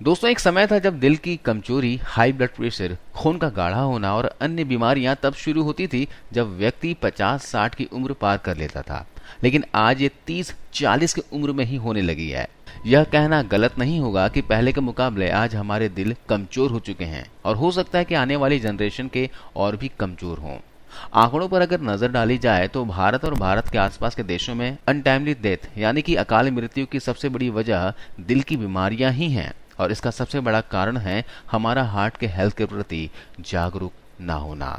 दोस्तों, एक समय था जब दिल की कमजोरी, हाई ब्लड प्रेशर, खून का गाढ़ा होना और अन्य बीमारियां तब शुरू होती थी जब व्यक्ति 50-60 की उम्र पार कर लेता था। लेकिन आज ये 30-40 की उम्र में ही होने लगी है। यह कहना गलत नहीं होगा कि पहले के मुकाबले आज हमारे दिल कमजोर हो चुके हैं और हो सकता है कि आने वाली जनरेशन के और भी कमजोर हों। आंकड़ों पर अगर नजर डाली जाए तो भारत और भारत के आसपास के देशों में अनटाइमली डेथ यानी कि अकाल मृत्यु की सबसे बड़ी वजह दिल की बीमारियां ही हैं। और इसका सबसे बड़ा कारण है हमारा हार्ट के हेल्थ के प्रति जागरूक ना होना।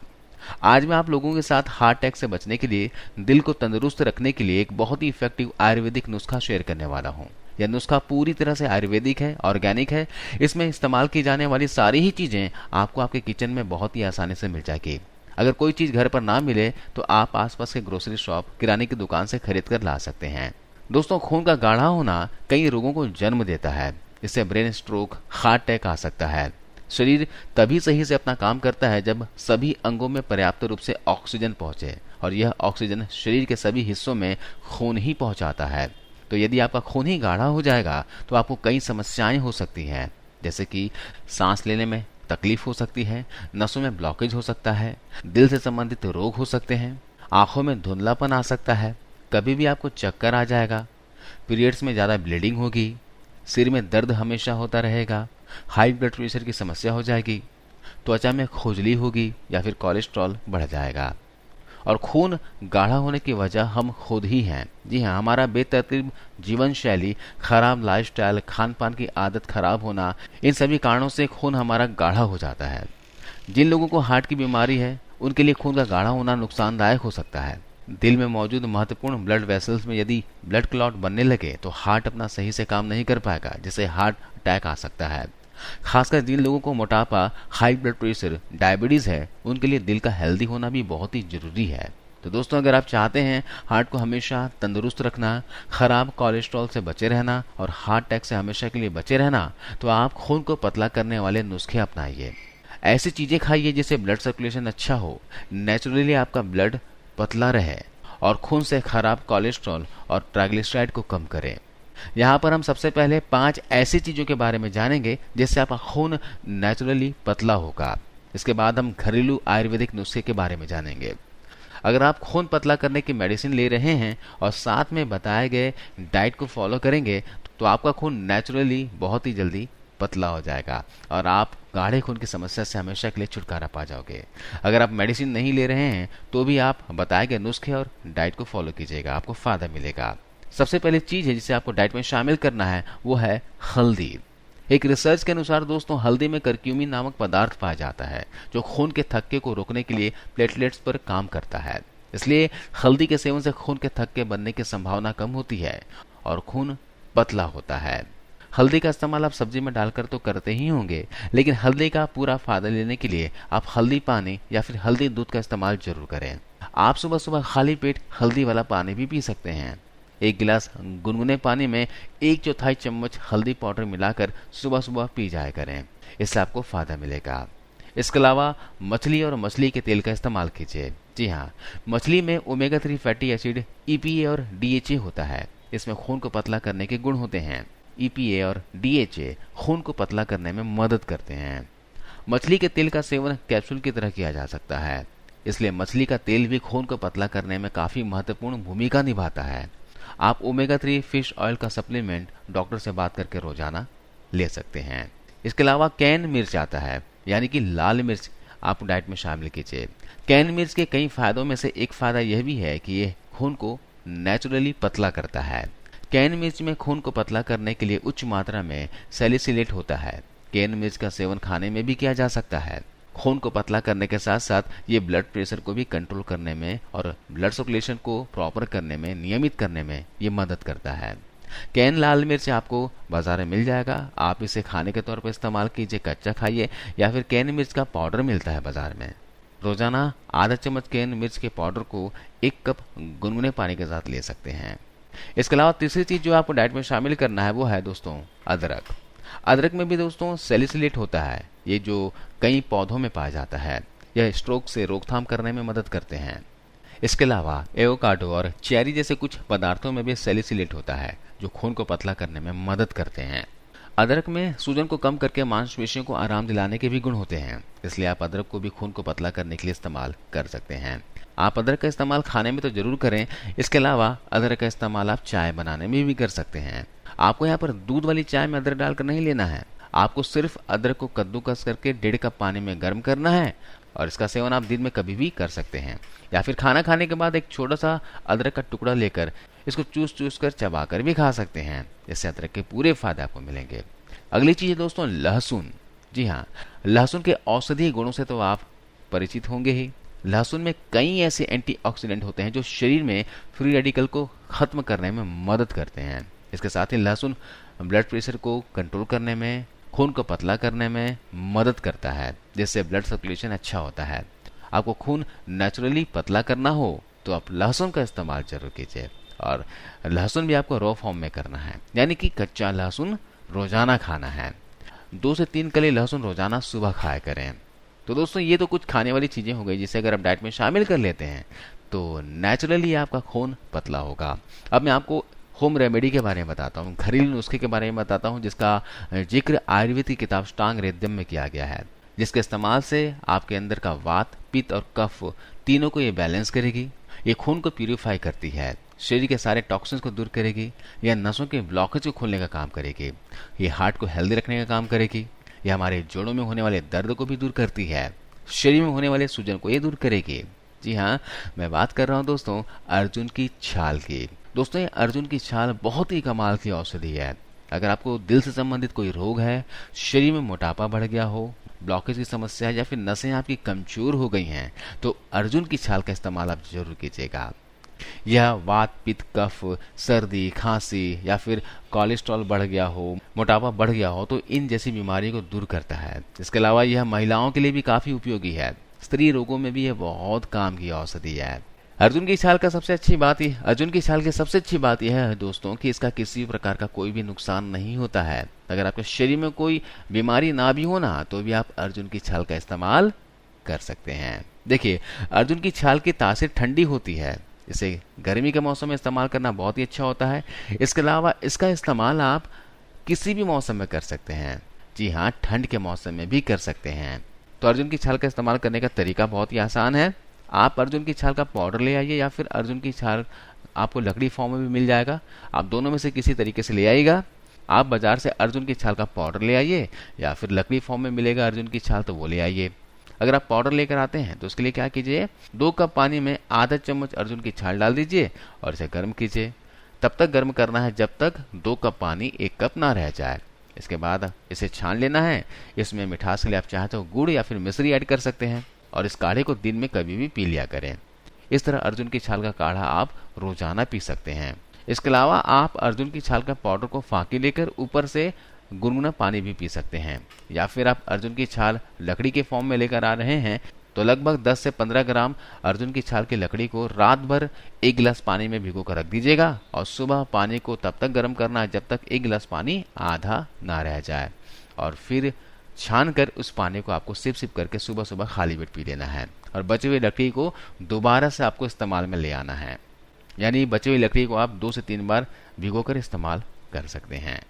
आज मैं आप लोगों के साथ हार्ट अटैक से बचने के लिए, दिल को तंदुरुस्त रखने के लिए एक बहुत ही इफेक्टिव आयुर्वेदिक नुस्खा शेयर करने वाला हूँ। यह नुस्खा पूरी तरह से आयुर्वेदिक है, ऑर्गेनिक है। इसमें इस्तेमाल की जाने वाली सारी ही चीजें आपको आपके किचन में बहुत ही आसानी से मिल जाएगी। अगर कोई चीज घर पर ना मिले तो आप आसपास के ग्रोसरी शॉप, किराने की दुकान से खरीद कर ला सकते हैं। दोस्तों, खून का गाढ़ा होना कई रोगों को जन्म देता है। इससे ब्रेन स्ट्रोक, हार्ट अटैक आ सकता है। शरीर तभी सही से अपना काम करता है जब सभी अंगों में पर्याप्त रूप से ऑक्सीजन पहुंचे, और यह ऑक्सीजन शरीर के सभी हिस्सों में खून ही पहुंचाता है। तो यदि आपका खून ही गाढ़ा हो जाएगा तो आपको कई समस्याएं हो सकती हैं, जैसे कि सांस लेने में तकलीफ हो सकती है, नसों में ब्लॉकेज हो सकता है, दिल से संबंधित रोग हो सकते हैं, आंखों में धुंधलापन आ सकता है, कभी भी आपको चक्कर आ जाएगा, पीरियड्स में ज़्यादा ब्लीडिंग होगी, सिर में दर्द हमेशा होता रहेगा, हाई ब्लड प्रेशर की समस्या हो जाएगी, त्वचा में खुजली होगी या फिर कोलेस्ट्रॉल बढ़ जाएगा। और खून गाढ़ा होने की वजह हम खुद ही हैं। जी हाँ, हमारा बेतरतीब जीवन शैली, खराब लाइफस्टाइल, खान पान की आदत खराब होना, इन सभी कारणों से खून हमारा गाढ़ा हो जाता है। जिन लोगों को हार्ट की बीमारी है उनके लिए खून का गाढ़ा होना नुकसानदायक हो सकता है। दिल में मौजूद महत्वपूर्ण ब्लड वेसल्स में यदि ब्लड क्लॉट बनने लगे तो हार्ट अपना सही से काम नहीं कर पाएगा, जिससे हार्ट अटैक आ सकता है। खासकर जिन लोगों को मोटापा, हाई ब्लड प्रेशर, डायबिटीज है, उनके लिए दिल का हेल्दी होना भी बहुत ही जरूरी है। तो दोस्तों, अगर आप चाहते हैं हार्ट को हमेशा तंदुरुस्त रखना, खराब कोलेस्ट्रॉल से बचे रहना और हार्ट अटैक से हमेशा के लिए बचे रहना, तो आप खून को पतला करने वाले नुस्खे अपनाइए। ऐसी चीजें खाइए जिससे ब्लड सर्कुलेशन अच्छा हो, नेचुरली आपका ब्लड पतला रहे और खून से खराब कोलेस्ट्रॉल और ट्राइग्लिसराइड को कम करें। यहाँ पर हम सबसे पहले 5 ऐसी चीजों के बारे में जानेंगे जिससे आपका खून नेचुरली पतला होगा। इसके बाद हम घरेलू आयुर्वेदिक नुस्खे के बारे में जानेंगे। अगर आप खून पतला करने की मेडिसिन ले रहे हैं और साथ में बताए गए डाइट को फॉलो करेंगे तो आपका खून नेचुरली बहुत ही जल्दी पतला हो जाएगा और आप गाढ़े खून की समस्या से हमेशा के लिए छुटकारा पा जाओगे। अगर आप मेडिसिन नहीं ले रहे हैं तो भी आप बताए गए नुस्खे और डाइट को फॉलो कीजिएगा, आपको फायदा मिलेगा। सबसे पहले चीज है जिसे आपको डाइट में शामिल करना है वो है हल्दी। एक रिसर्च के अनुसार दोस्तों, हल्दी में करक्यूमिन नामक पदार्थ पाया जाता है जो खून के थक्के को रोकने के लिए प्लेटलेट्स पर काम करता है। इसलिए हल्दी के सेवन से खून के थक्के बनने की संभावना कम होती है और खून पतला होता है। हल्दी का इस्तेमाल आप सब्जी में डालकर तो करते ही होंगे, लेकिन हल्दी का पूरा फायदा लेने के लिए आप हल्दी पानी या फिर हल्दी दूध का इस्तेमाल जरूर करें। आप सुबह सुबह खाली पेट हल्दी वाला पानी भी पी सकते हैं। एक गिलास गुनगुने पानी में 1/4 चम्मच हल्दी पाउडर मिलाकर सुबह सुबह पी जाया करें, इससे आपको फायदा मिलेगा। इसके अलावा मछली और मछली के तेल का इस्तेमाल कीजिए। जी हाँ, मछली में ओमेगा 3 फैटी एसिड EPA और DHA होता है। इसमें खून को पतला करने के गुण होते हैं। EPA और DHA खून को पतला करने में मदद करते हैं। मछली के तेल का सेवन कैप्सूल की तरह किया जा सकता है, इसलिए मछली का तेल भी खून को पतला करने में काफी महत्वपूर्ण भूमिका निभाता है। आप ओमेगा 3 फिश ऑयल का सप्लीमेंट डॉक्टर से बात करके रोजाना ले सकते हैं। इसके अलावा कैन मिर्च आता है, यानी कि लाल मिर्च आप डाइट में शामिल कीजिए। कैन मिर्च के कई फायदों में से एक फायदा यह भी है कि यह खून को नेचुरली पतला करता है। कैन मिर्च में खून को पतला करने के लिए उच्च मात्रा में सैलिसिलेट होता है। कैन मिर्च का सेवन खाने में भी किया जा सकता है। खून को पतला करने के साथ साथ ये ब्लड प्रेशर को भी कंट्रोल करने में और ब्लड सर्कुलेशन को प्रॉपर करने में, नियमित करने में ये मदद करता है। कैन लाल मिर्च आपको बाजार में मिल जाएगा। आप इसे खाने के तौर पर इस्तेमाल कीजिए, कच्चा खाइए, या फिर कैन मिर्च का पाउडर मिलता है बाजार में। रोजाना आधा चम्मच कैन मिर्च के पाउडर को 1 कप गुनगुने पानी के साथ ले सकते हैं। इसके अलावा तीसरी चीज जो आपको डाइट में शामिल करना है वो है दोस्तों अदरक। अदरक में भी दोस्तों सैलिसिलेट होता है, ये जो कई पौधों में पाया जाता है। यह स्ट्रोक से रोकथाम करने में मदद करते हैं। इसके अलावा एवोकाडो और चेरी जैसे कुछ पदार्थों में भी सैलिसिलेट होता है जो खून को पतला करने में मदद करते हैं। अदरक में सूजन को कम करके मांसपेशियों को आराम दिलाने के भी गुण होते हैं, इसलिए आप अदरक को भी खून को पतला करने के लिए इस्तेमाल कर सकते हैं। आप अदरक का इस्तेमाल खाने में तो जरूर करें, इसके अलावा अदरक का इस्तेमाल आप चाय बनाने में भी कर सकते हैं। आपको यहाँ पर दूध वाली चाय में अदरक डालकर नहीं लेना है, आपको सिर्फ अदरक को कद्दूकस करके 1.5 कप पानी में गर्म करना है और इसका सेवन आप दिन में कभी भी कर सकते हैं। या फिर खाना खाने के बाद एक छोटा सा अदरक का टुकड़ा लेकर इसको चूस चूस कर चबा कर भी खा सकते हैं। इससे अदरक के पूरे फायदे आपको मिलेंगे। अगली चीज है दोस्तों लहसुन। जी हाँ, लहसुन के औषधीय गुणों से तो आप परिचित होंगे ही। लहसुन में कई ऐसे एंटीऑक्सीडेंट होते हैं जो शरीर में फ्री रेडिकल को खत्म करने में मदद करते हैं। इसके साथ ही लहसुन ब्लड प्रेशर को कंट्रोल करने में, खून को पतला करने में मदद करता है, जिससे ब्लड सर्कुलेशन अच्छा होता है। आपको खून नेचुरली पतला करना हो तो आप लहसुन का इस्तेमाल जरूर कीजिए। और लहसुन भी आपको रॉ फॉर्म में करना है, यानी कि कच्चा लहसुन रोजाना खाना है। 2 से 3 कली लहसुन रोजाना सुबह खाया करें। तो दोस्तों ये तो कुछ खाने वाली चीजें हो गई जिसे अगर आप डाइट में शामिल कर लेते हैं तो नेचुरली आपका खून पतला होगा। अब मैं आपको होम रेमेडी के बारे में बताता हूँ, घरेलू नुस्खे के बारे में बताता हूँ, जिसका जिक्र आयुर्वेद की किताब अष्टांग हृदयम में किया गया है, जिसके इस्तेमाल से आपके अंदर का वात, पित्त और कफ तीनों को ये बैलेंस करेगी। ये खून को प्यूरिफाई करती है, शरीर के सारे टॉक्सिन्स को दूर करेगी, यह नसों के ब्लॉकेज को खोलने का काम करेगी, ये हार्ट को हेल्दी रखने का काम करेगी, यह हमारे जोड़ों में होने वाले दर्द को भी दूर करती है, शरीर में होने वाले सूजन को ये दूर करेगी। जी हाँ, मैं बात कर रहा हूँ दोस्तों अर्जुन की छाल की। दोस्तों ये अर्जुन की छाल बहुत ही कमाल की औषधि है। अगर आपको दिल से संबंधित कोई रोग है, शरीर में मोटापा बढ़ गया हो, ब्लॉकेज की समस्या है या फिर नसें आपकी कमजोर हो गई हैं, तो अर्जुन की छाल का इस्तेमाल आप जरूर कीजिएगा। यह वात, पित्त, कफ, सर्दी, खांसी या फिर कोलेस्ट्रॉल बढ़ गया हो, मोटापा बढ़ गया हो, तो इन जैसी बीमारियों को दूर करता है। इसके अलावा यह महिलाओं के लिए भी काफी उपयोगी है। स्त्री रोगों में भी यह बहुत काम की औषधि है। अर्जुन की छाल की सबसे अच्छी बात यह है दोस्तों कि इसका किसी प्रकार का कोई भी नुकसान नहीं होता है। अगर आपके शरीर में कोई बीमारी ना भी हो ना, तो भी आप अर्जुन की छाल का इस्तेमाल कर सकते हैं। देखिए, अर्जुन की छाल की तासीर ठंडी होती है, इसे गर्मी के मौसम में इस्तेमाल करना बहुत ही अच्छा होता है। इसके अलावा इसका इस्तेमाल आप किसी भी मौसम में कर सकते हैं। जी हाँ, ठंड के मौसम में भी कर सकते हैं। तो अर्जुन की छाल का इस्तेमाल करने का तरीका बहुत ही आसान है। आप अर्जुन की छाल का पाउडर ले आइए या फिर अर्जुन की छाल आपको लकड़ी फॉर्म में भी मिल जाएगा, आप दोनों में से किसी तरीके से ले आइएगा। आप बाजार से अर्जुन की छाल का पाउडर ले आइए या फिर लकड़ी फॉर्म में मिलेगा अर्जुन की छाल, तो वो ले आइए। अगर आप पाउडर लेकर आते हैं तो उसके लिए क्या कीजिए, 2 कप पानी में आधा चम्मच अर्जुन की छाल डाल दीजिए और इसे गर्म कीजिए। तब तक गर्म करना है जब तक 2 कप पानी 1 कप ना रह जाए। इसके बाद इसे छान लेना है। इसमें मिठास के लिए आप चाहे तो गुड़ या फिर मिश्री ऐड कर सकते हैं और इस काढ़े को दिन में कभी भी पी लिया करें। इस तरह अर्जुन की छाल का काढ़ा आप रोजाना पी सकते हैं। इसके अलावा आप अर्जुन की छाल का पाउडर को फांकी लेकर ऊपर से गुनगुना पानी भी पी सकते हैं। या फिर आप अर्जुन की छाल लकड़ी के फॉर्म में लेकर आ रहे हैं तो लगभग 10 से 15 ग्राम अर्जुन की छाल की लकड़ी को रात भर 1 गिलास पानी में भिगो कर रख दीजिएगा और सुबह पानी को तब तक गर्म करना है जब तक 1 गिलास पानी आधा ना रह जाए, और फिर छान कर उस पानी को आपको सिप सिप करके सुबह सुबह खाली पेट पी लेना है। और बची हुई लकड़ी को दोबारा से आपको इस्तेमाल में ले आना है, यानी बची हुई लकड़ी को आप 2 से 3 बार भिगोकर इस्तेमाल कर सकते हैं।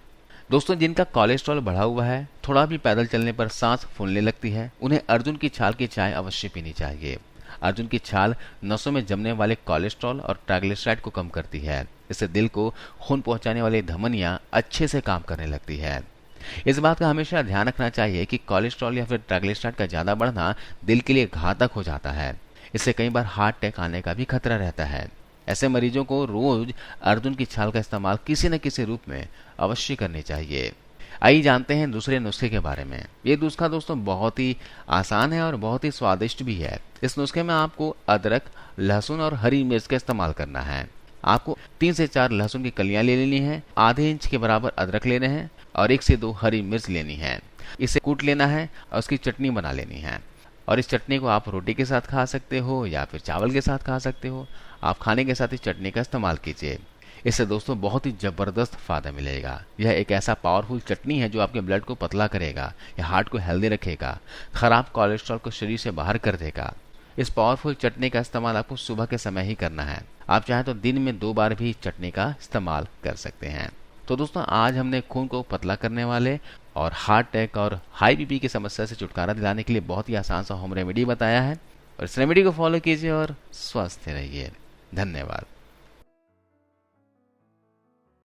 दोस्तों, जिनका कोलेस्ट्रॉल बढ़ा हुआ है, थोड़ा भी पैदल चलने पर सांस फूलने लगती है, उन्हें अर्जुन की छाल की चाय अवश्य पीनी चाहिए। अर्जुन की छाल नसों में जमने वाले कोलेस्ट्रॉल और ट्राइग्लिसराइड को कम करती है। इससे दिल को खून पहुंचाने वाली धमनियां अच्छे से काम करने लगती है। इस बात का हमेशा ध्यान रखना चाहिए कि कोलेस्ट्रॉल या फिर ट्राइग्लिसराइड का ज्यादा बढ़ना दिल के लिए घातक हो जाता है। इससे कई बार हार्ट अटैक आने का भी खतरा रहता है। ऐसे मरीजों को रोज अर्जुन की छाल का इस्तेमाल किसी न किसी रूप में अवश्य करनी चाहिए। आइए जानते हैं दूसरे नुस्खे के बारे में। ये नुस्खा दोस्तों बहुत ही आसान है और बहुत ही स्वादिष्ट भी है। इस नुस्खे में आपको अदरक, लहसुन और हरी मिर्च का इस्तेमाल करना है। आपको 3 से 4 लहसुन की कलियां ले लेनी है, आधे इंच के बराबर अदरक लेने हैं और 1 से 2 हरी मिर्च लेनी है। इसे कूट लेना है और उसकी चटनी बना लेनी है। और इस चटनी को आप रोटी के साथ खा सकते हो या फिर चावल के साथ खा सकते हो। आप खाने के साथ इस चटनी का इस्तेमाल कीजिए। इससे दोस्तों बहुत ही जबरदस्त फायदा मिलेगा। यह एक ऐसा पावरफुल चटनी है जो आपके ब्लड को पतला करेगा, यह हार्ट को हेल्दी रखेगा, खराब कोलेस्ट्रॉल को शरीर से बाहर कर देगा। इस पावरफुल चटनी का इस्तेमाल आपको सुबह के समय ही करना है। आप चाहे तो दिन में 2 बार भी इस चटनी का इस्तेमाल कर सकते हैं। तो दोस्तों आज हमने खून को पतला करने वाले और हार्ट अटैक और हाई बीपी की समस्या से छुटकारा दिलाने के लिए बहुत ही आसान सा होम रेमेडी बताया है, और इस रेमेडी को फॉलो कीजिए और स्वस्थ रहिए। धन्यवाद।